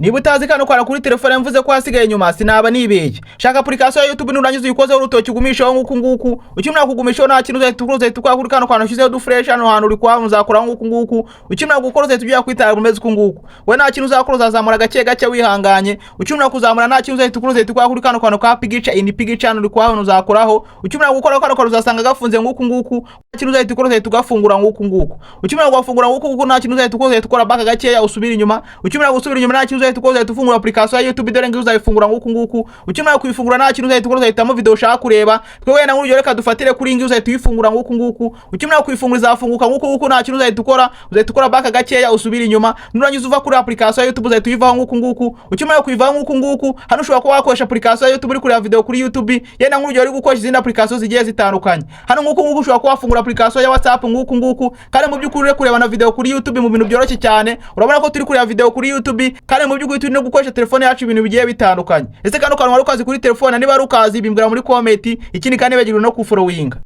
Niba utazi kano kora kuri telefone mvuze ko hasigaye nyuma sinaba nibeye. Shaka application ya YouTube nurangiza uyikoze urutoki ugumishaho nguku nguku. Ukimara kugumishaho nta kintu uzahita ukora kuri kano kwana ushizeho du fresh hano hantu uri kwa uzakora nguku nguku. Ukimara gukora uzahita ujya kwitara umeze kunguku. We nta kintu uzakora uzazamura gake gake wihanganye. Ukimara kuzamura nta kintu uzahita ukora kuri kano kwana ka pigica in pigica uri kwa hano uzakoraho. Ukimara gukora kano kwana uzasanga gafunze nguku nguku. Kintu uzahita ukora uzahita ugafungura nguku nguku. Ukimara gufungura nguku nguku nta kintu uzahita ukora baka gake ya usubira inyuma. Ukimara gusubira inyuma nta kintu uzahita ufungura application ya YouTube dore ngizo uzayifungura nguku nguku. Ukimara kuyifungura nta kintu uzahita ukora uzahitamo video ushaka kureba. Twe na nkuru reka dufatire kuri ngizo uzahita uyifungura nguku nguku. Ukimara kuyifungura izafunguka nguku nguku nta kintu uzahita ukora baka gake ya usubira inyuma. Nurangiza uva kuri application ya YouTube uzahita uyivaho nguku nguku. Ukimara kuyivaho nguku nguku hano ushobora kuba wakoresha application ya YouTube uri kureba video kuri YouTube. Yena nkuru uri gukoresha izindi application zigiye zitandukanye. Hano nguku nguku ushobora kuba wafungura application ya WhatsApp nguku nguku. Kandi mu by'ukuri uri kureba na video kuri YouTube mu bintu byoroshye cyane. Urabona ko turi kureba video kuri YouTube kandi mu by'ukuri turi no gukoresha telefone yacu ibintu bigiye bitandukanye. Ese kano kantu warukazi kuri telefone niba rukazi bimbwira muri comment. Ikindi kandi bagirwa no kufollowinga.